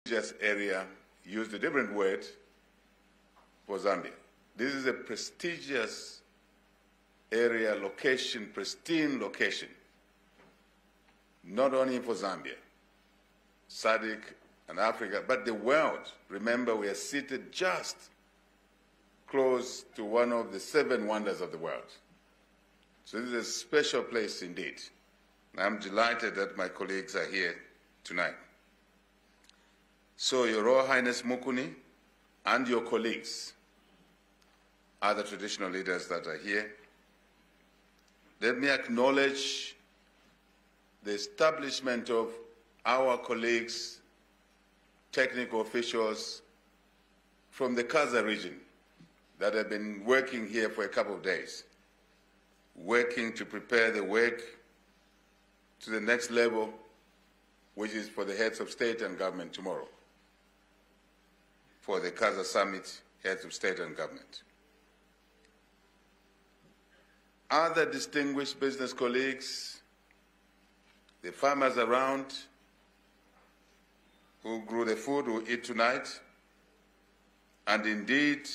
prestigious area, used a different word for Zambia. This is a prestigious area, location, pristine location, not only for Zambia, SADC and Africa, but the world. Remember, we are seated just close to one of the 7 wonders of the world. So this is a special place indeed. I'm delighted that my colleagues are here tonight. So Your Royal Highness Mukuni and your colleagues, other traditional leaders that are here, let me acknowledge the establishment of our colleagues, technical officials from the KAZA region that have been working here for a couple of days, working to prepare the work to the next level, which is for the heads of state and government tomorrow, for the KAZA summit, heads of state and government. Other distinguished business colleagues, the farmers around who grew the food who eat tonight, and indeed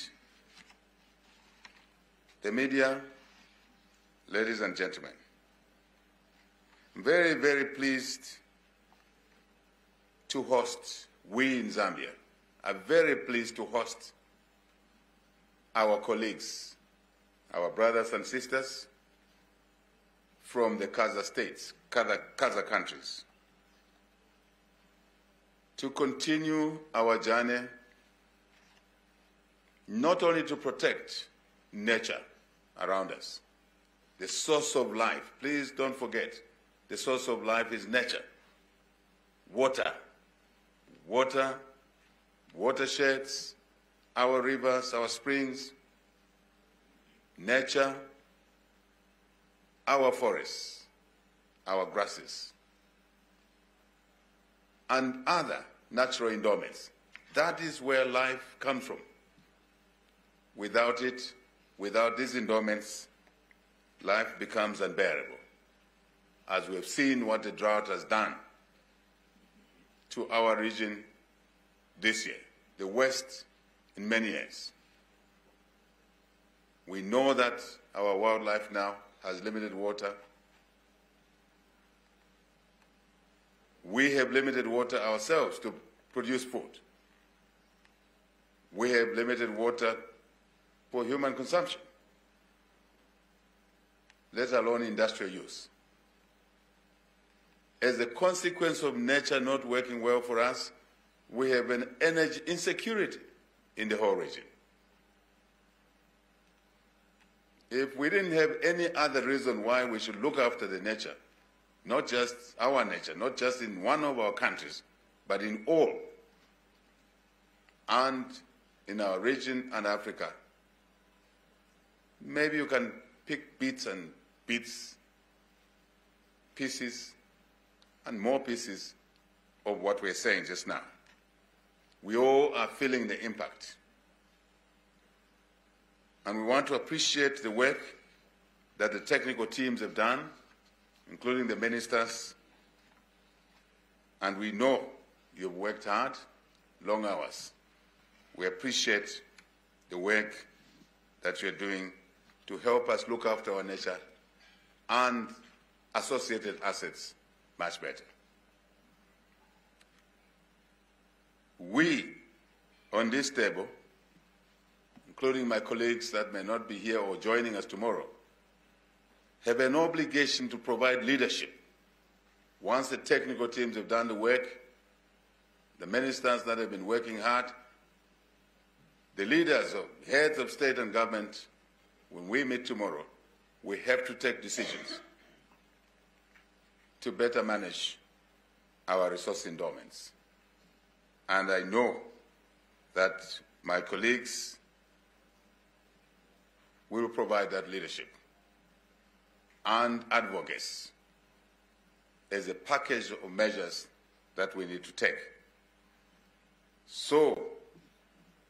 the media, ladies and gentlemen. I'm very, very pleased to host, we in Zambia are very pleased to host our colleagues, our brothers and sisters from the KAZA states, KAZA countries, to continue our journey not only to protect nature around us, the source of life. Please don't forget, the source of life is nature, water, watersheds, our rivers, our springs, nature, our forests, our grasses, and other natural endowments. That is where life comes from. Without it, without these endowments, life becomes unbearable, as we have seen what the drought has done to our region this year, the West in many years. We know that our wildlife now has limited water. We have limited water ourselves to produce food. We have limited water for human consumption, let alone industrial use. As a consequence of nature not working well for us, we have an energy insecurity in the whole region. If we didn't have any other reason why we should look after the nature, not just our nature, not just in one of our countries, but in all, and in our region and Africa, maybe you can pick bits and bits, pieces, and more pieces of what we're saying just now. We all are feeling the impact. And we want to appreciate the work that the technical teams have done, including the ministers. And we know you've worked hard, long hours. We appreciate the work that you're doing to help us look after our nature and associated assets much better. We, on this table, including my colleagues that may not be here or joining us tomorrow, have an obligation to provide leadership. Once the technical teams have done the work, the ministers that have been working hard, the leaders, heads of state and government, when we meet tomorrow, we have to take decisions to better manage our resource endowments. And I know that my colleagues will provide that leadership and advocacy as a package of measures that we need to take so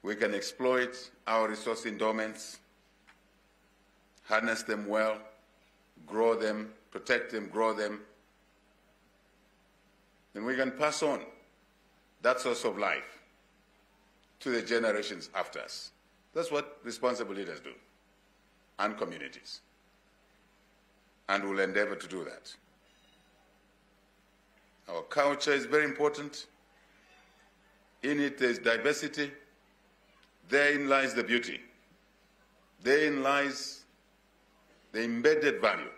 we can exploit our resource endowments, harness them well, grow them, protect them, grow them, and we can pass on that source of life to the generations after us. That's what responsible leaders do, and communities. And we'll endeavor to do that. Our culture is very important. In it, there's diversity. Therein lies the beauty. Therein lies the embedded value.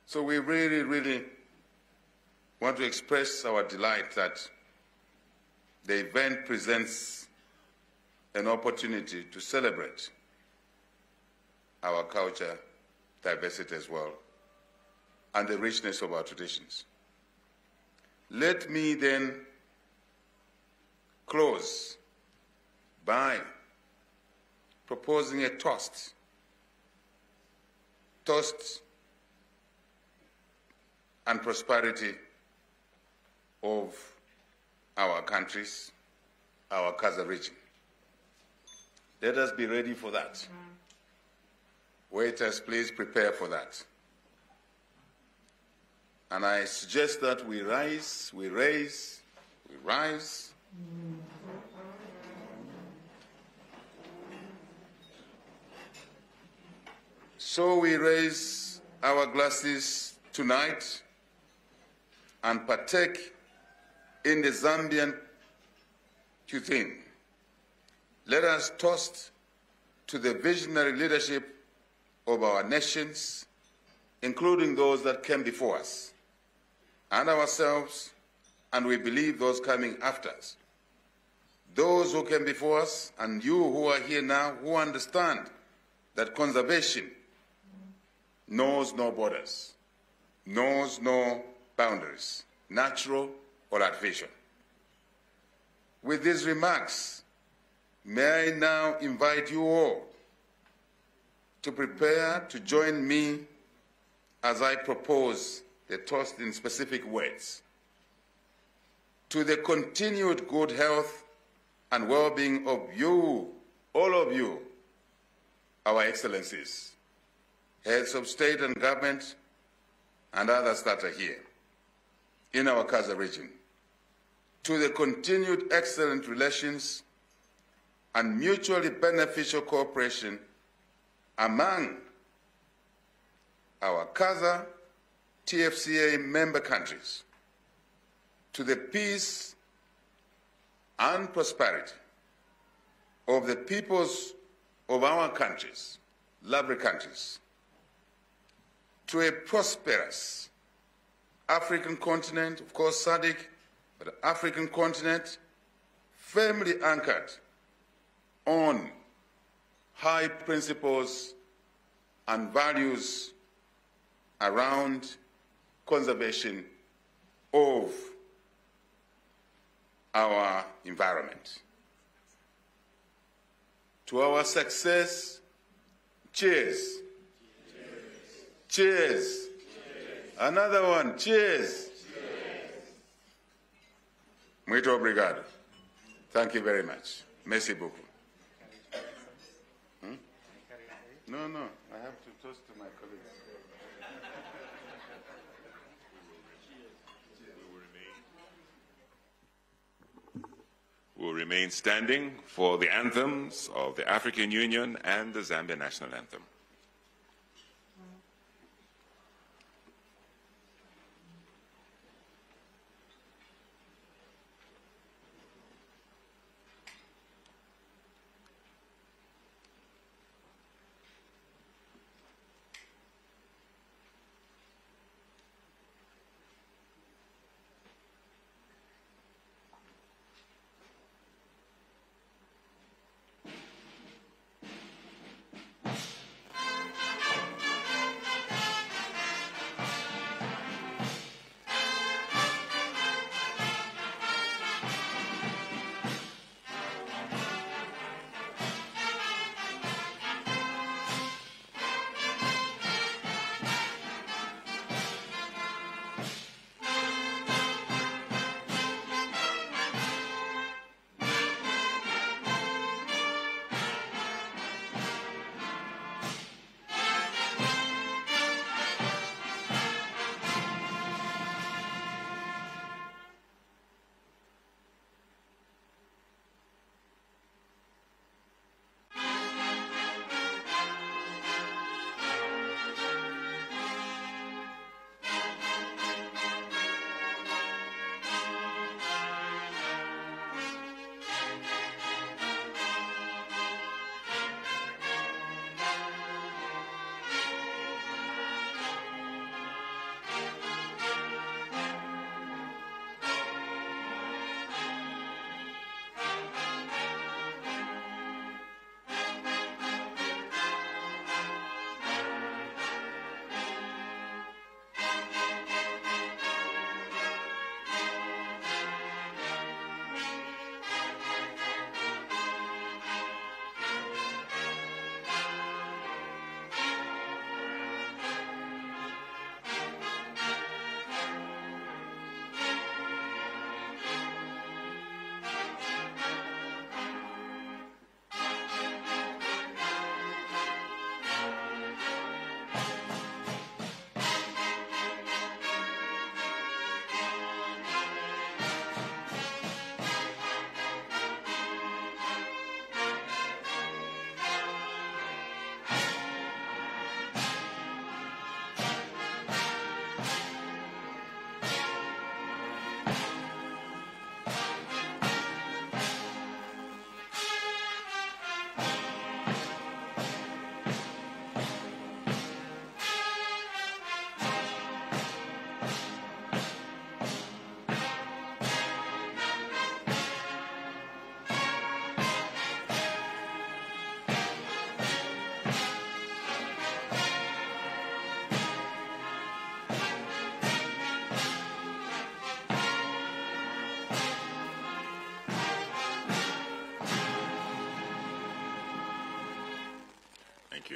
So we really, really want to express our delight that the event presents an opportunity to celebrate our culture, diversity as well, and the richness of our traditions. Let me then close by proposing a toast. Toast and prosperity of our countries, our KAZA region. Let us be ready for that. Waiters, please prepare for that. And I suggest that we rise, we raise, we rise. So we raise our glasses tonight and partake in the Zambian cuisine. Let us toast to the visionary leadership of our nations, including those that came before us, and ourselves, and we believe those coming after us. Those who came before us, and you who are here now, who understand that conservation knows no borders, knows no boundaries, natural or artificial. With these remarks, may I now invite you all to prepare to join me as I propose the toast in specific words. To the continued good health and well-being of you, all of you, our excellencies, heads of state and government, and others that are here in our KAZA region. To the continued excellent relations and mutually beneficial cooperation among our KAZA TFCA member countries, to the peace and prosperity of the peoples of our countries, lovely countries, to a prosperous African continent, of course SADC, but the African continent firmly anchored on high principles and values around conservation of our environment. To our success, cheers. Cheers. Cheers. Another one, cheers. Muito obrigado. Thank you very much. Merci beaucoup. No, I have to toast to my colleagues. We'll remain standing for the anthems of the African Union and the Zambia National Anthem.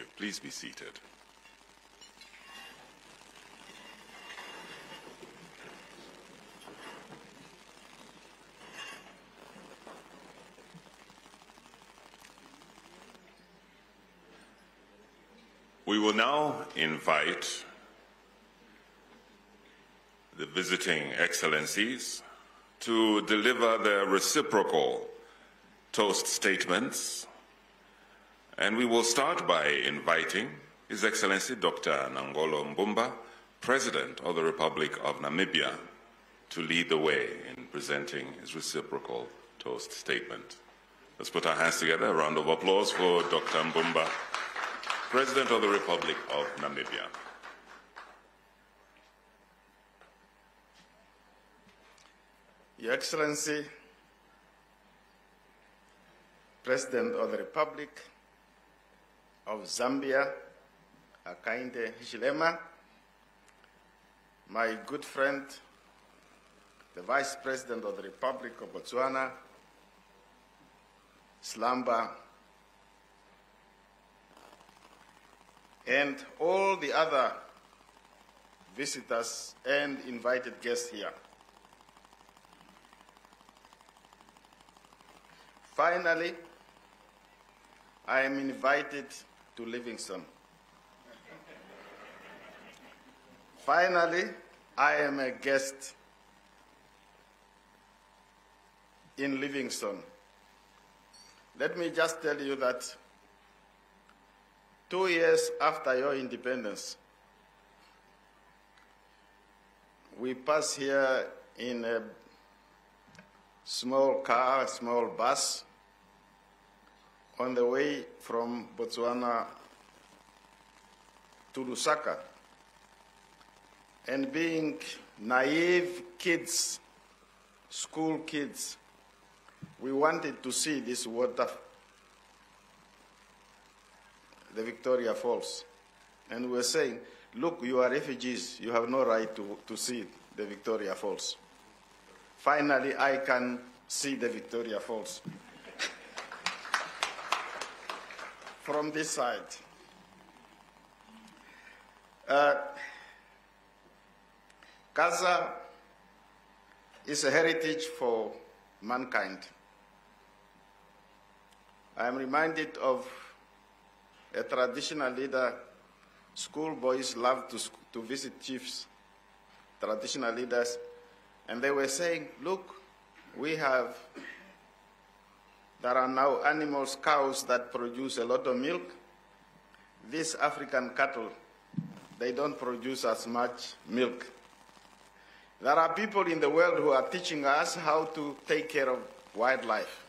you. Please be seated. We will now invite the visiting excellencies to deliver their reciprocal toast statements. And we will start by inviting His Excellency Dr. Nangolo Mbumba, President of the Republic of Namibia, to lead the way in presenting his reciprocal toast statement. Let's put our hands together. A round of applause for Dr. Mbumba, President of the Republic of Namibia. Your Excellency, President of the Republic of Zambia, Hakainde Hichilema, my good friend, the Vice President of the Republic of Botswana, Slamba, and all the other visitors and invited guests here. Finally, I am invited to Livingstone. Finally, I am a guest in Livingstone. Let me just tell you that 2 years after your independence, we pass here in a small car, a small bus, on the way from Botswana to Lusaka. And being naive kids, school kids, we wanted to see this water, the Victoria Falls. And we were saying, look, you are refugees, you have no right to see the Victoria Falls. Finally, I can see the Victoria Falls from this side. KAZA is a heritage for mankind. I am reminded of a traditional leader. Schoolboys love to visit chiefs, traditional leaders, and they were saying, look, there are now animals, cows that produce a lot of milk. These African cattle, they don't produce as much milk. There are people in the world who are teaching us how to take care of wildlife.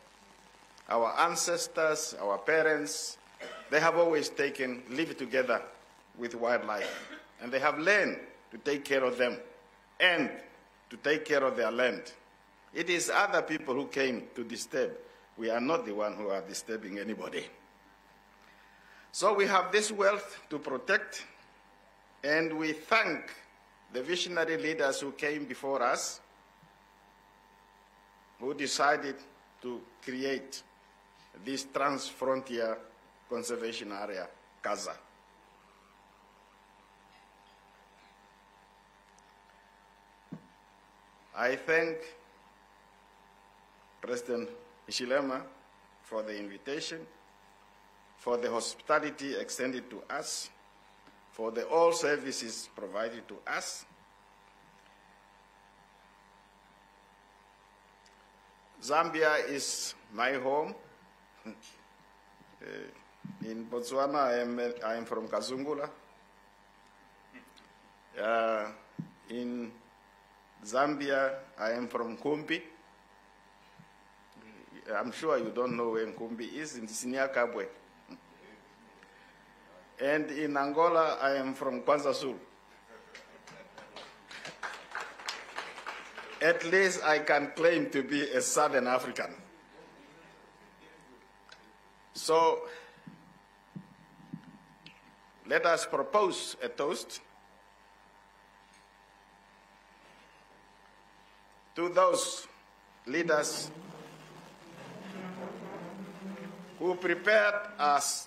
Our ancestors, our parents, they have always lived together with wildlife, and they have learned to take care of them and to take care of their land. It is other people who came to disturb. We are not the ones who are disturbing anybody. So we have this wealth to protect, and we thank the visionary leaders who came before us, who decided to create this trans-frontier conservation area, KAZA. I thank President Hichilema for the invitation, for the hospitality extended to us, for all services provided to us. Zambia is my home. In Botswana, I am from Kazungula. In Zambia, I am from Kumbi. I'm sure you don't know where Kumbi is, in Kabwe. And in Angola, I am from KwaZulu. At least I can claim to be a Southern African. So, let us propose a toast to those leaders who prepared us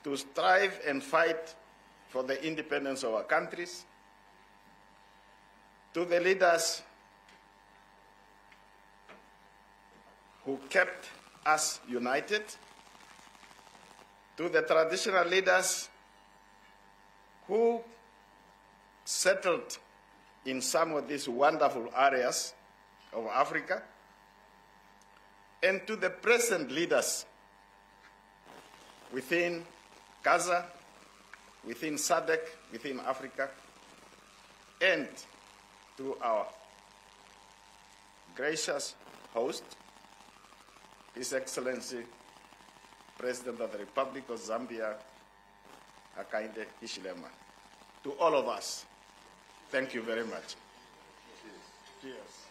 to strive and fight for the independence of our countries, to the leaders who kept us united, to the traditional leaders who settled in some of these wonderful areas of Africa, and to the present leaders within KAZA, within SADC, within Africa, and to our gracious host, His Excellency, President of the Republic of Zambia, Hakainde Hichilema. To all of us, thank you very much. Cheers. Cheers.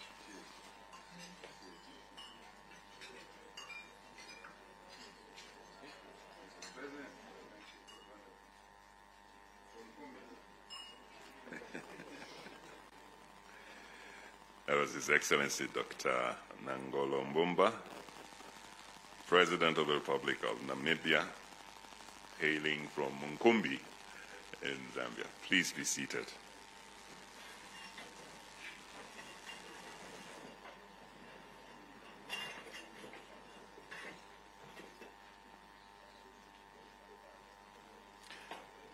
That was His Excellency Dr. Nangolo Mbumba, President of the Republic of Namibia, hailing from Munkumbi in Zambia. Please be seated.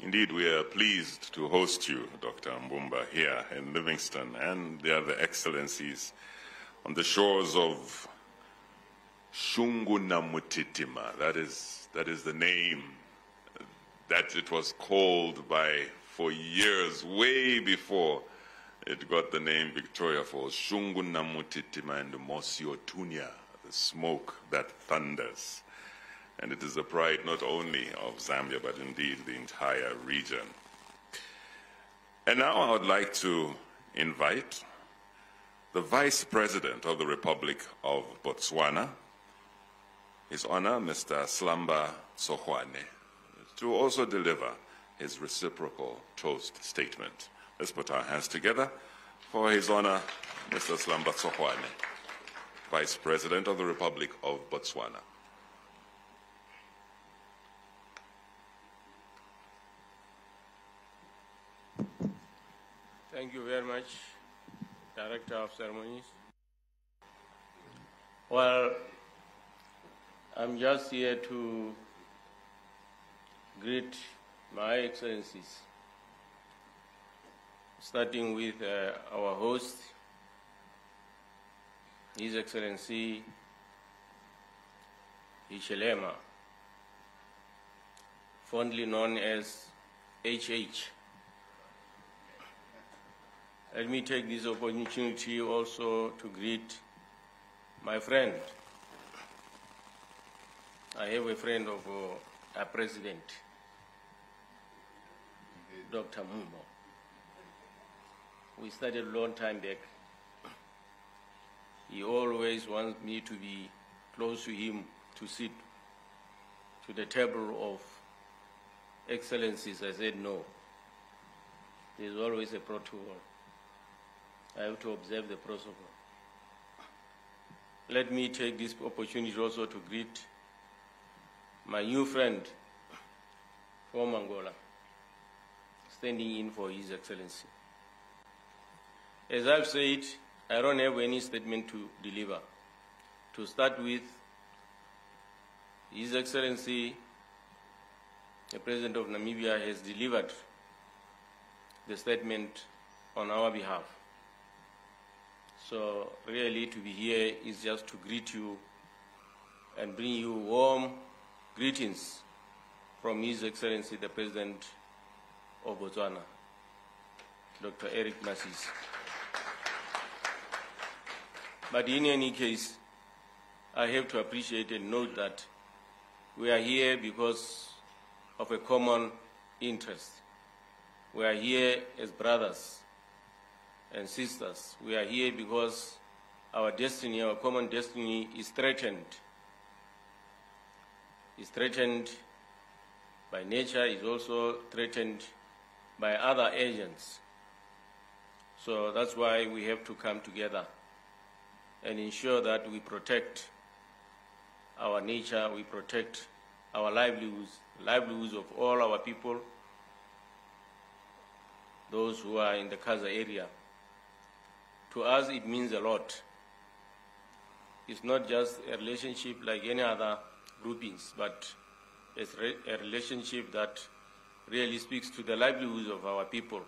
Indeed, we are pleased to host you, Dr. Mbumba, here in Livingstone and the other excellencies on the shores of Shungunamutitima. That is the name that it was called by for years, way before it got the name Victoria Falls. Shungunamutitima and Mosiotunia, the smoke that thunders. And it is the pride not only of Zambia, but indeed the entire region. And now I would like to invite the Vice President of the Republic of Botswana, His Honor, Mr. Slamba Tsogoane, to also deliver his reciprocal toast statement. Let's put our hands together for His Honor, Mr. Slamba Tsogoane, Vice President of the Republic of Botswana. Thank you very much, Director of Ceremonies. Well, I'm just here to greet my excellencies, starting with our host, His Excellency Hichilema, fondly known as HH. Let me take this opportunity also to greet my friend. I have a friend of our president, Dr. Mumbo. We started a long time back. He always wants me to be close to him, to sit to the table of excellencies. I said no. There's always a protocol. I have to observe the protocol. Let me take this opportunity also to greet my new friend from Angola, standing in for His Excellency. As I've said, I don't have any statement to deliver. To start with, His Excellency, the President of Namibia, has delivered the statement on our behalf. So really to be here is just to greet you and bring you warm greetings from His Excellency, the President of Botswana, Dr. Eric Masisi. But in any case, I have to appreciate and note that we are here because of a common interest. We are here as brothers and sisters. We are here because our destiny, our common destiny, is threatened. Is threatened by nature, is also threatened by other agents. So that's why we have to come together and ensure that we protect our nature, we protect our livelihoods of all our people, those who are in the KAZA area. To us, it means a lot. It's not just a relationship like any other groupings, but it's a relationship that really speaks to the livelihoods of our people.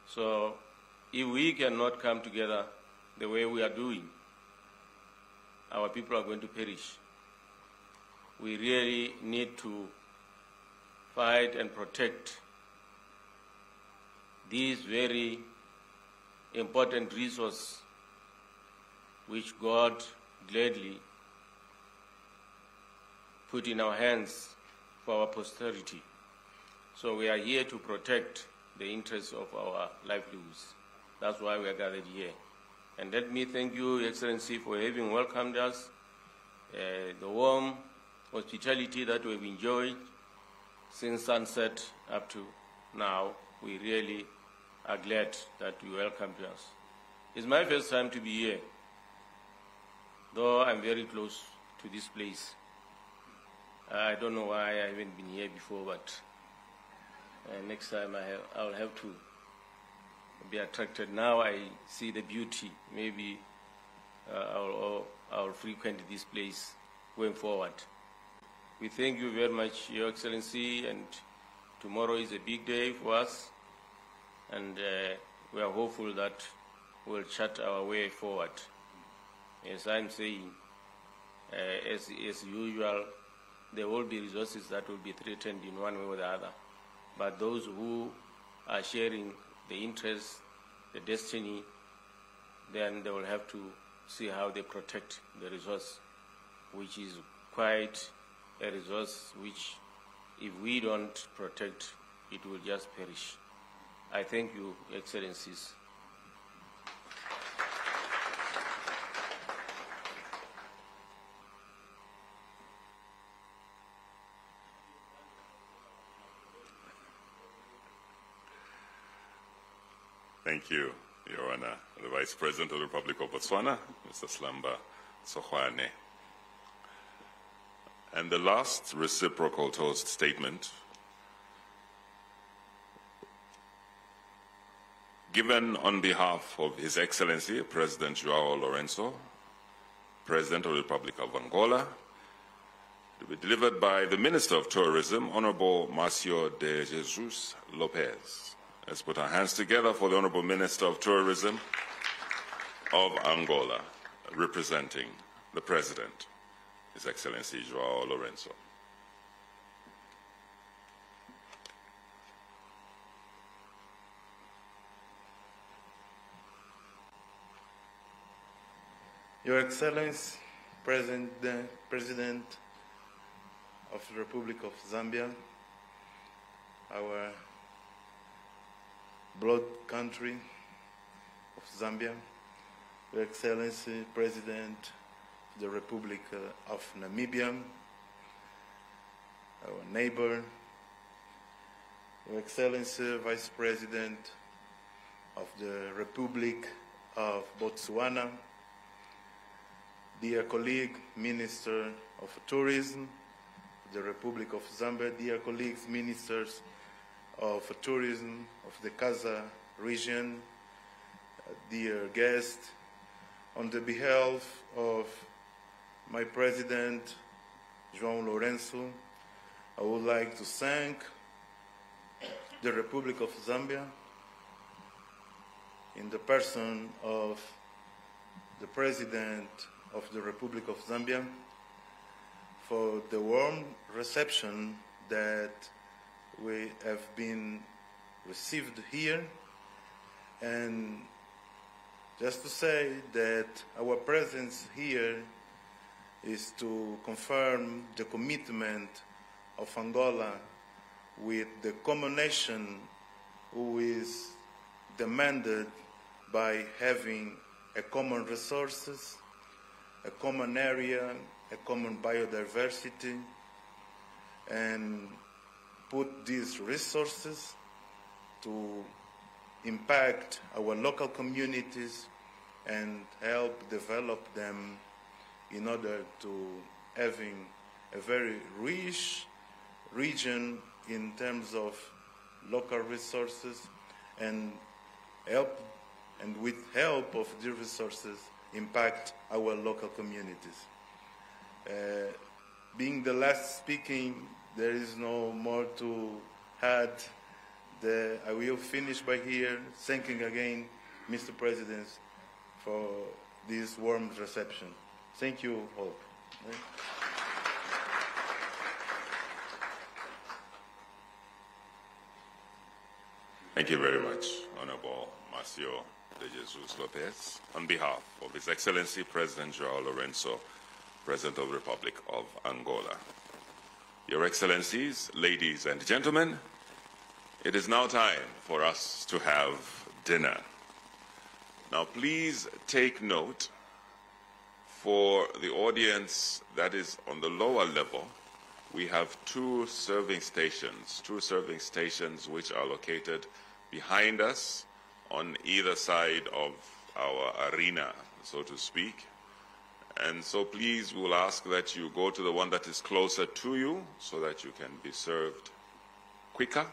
So if we cannot come together the way we are doing, our people are going to perish. We really need to fight and protect these very important resources which God gladly put in our hands for our posterity. So we are here to protect the interests of our livelihoods. That's why we are gathered here. And let me thank you, Your Excellency, for having welcomed us. The warm hospitality that we've enjoyed since sunset up to now, we really are glad that you welcomed us. It's my first time to be here, though I'm very close to this place. I don't know why I haven't been here before, but next time I'll have to be attracted. Now I see the beauty. Maybe I'll frequent this place going forward. We thank you very much, Your Excellency, and tomorrow is a big day for us, and we are hopeful that we'll chart our way forward. As I'm saying, as usual, there will be resources that will be threatened in one way or the other. But those who are sharing the interest, the destiny, then they will have to see how they protect the resource, which is quite a resource which, if we don't protect, it will just perish. I thank you, Excellencies. Thank you, Your Honor, the Vice President of the Republic of Botswana, Mr. Slamba Sohwane. And the last reciprocal toast statement given on behalf of His Excellency President João Lourenço, President of the Republic of Angola, to be delivered by the Minister of Tourism, Honorable Marcio de Jesus Lopez. Let's put our hands together for the Honorable Minister of Tourism of Angola, representing the President, His Excellency João Lourenço. Your Excellency, President of the Republic of Zambia, our blood country of Zambia, Your Excellency, President of the Republic of Namibia, our neighbor, Your Excellency, Vice President of the Republic of Botswana, dear colleague, Minister of Tourism of the Republic of Zambia, dear colleagues, Ministers of Tourism of the KAZA region, dear guests, on the behalf of my President, João Lourenço, I would like to thank the Republic of Zambia in the person of the President of the Republic of Zambia for the warm reception that we have been received here, and just to say that our presence here is to confirm the commitment of Angola with the common nation who is demanded by having a common resources, a common area, a common biodiversity, and put these resources to impact our local communities and help develop them in order to having a very rich region in terms of local resources, and with help of the resources, impact our local communities. Being the last speaking, there is no more to add. I will finish by here thanking again Mr. President for this warm reception. Thank you all. Thank you very much, Honorable Marcio de Jesus Lopez. On behalf of His Excellency President João Lourenço, President of the Republic of Angola. Your Excellencies, ladies and gentlemen, it is now time for us to have dinner. Now please take note, for the audience that is on the lower level, we have two serving stations which are located behind us on either side of our arena, so to speak. And so please, we will ask that you go to the one that is closer to you so that you can be served quicker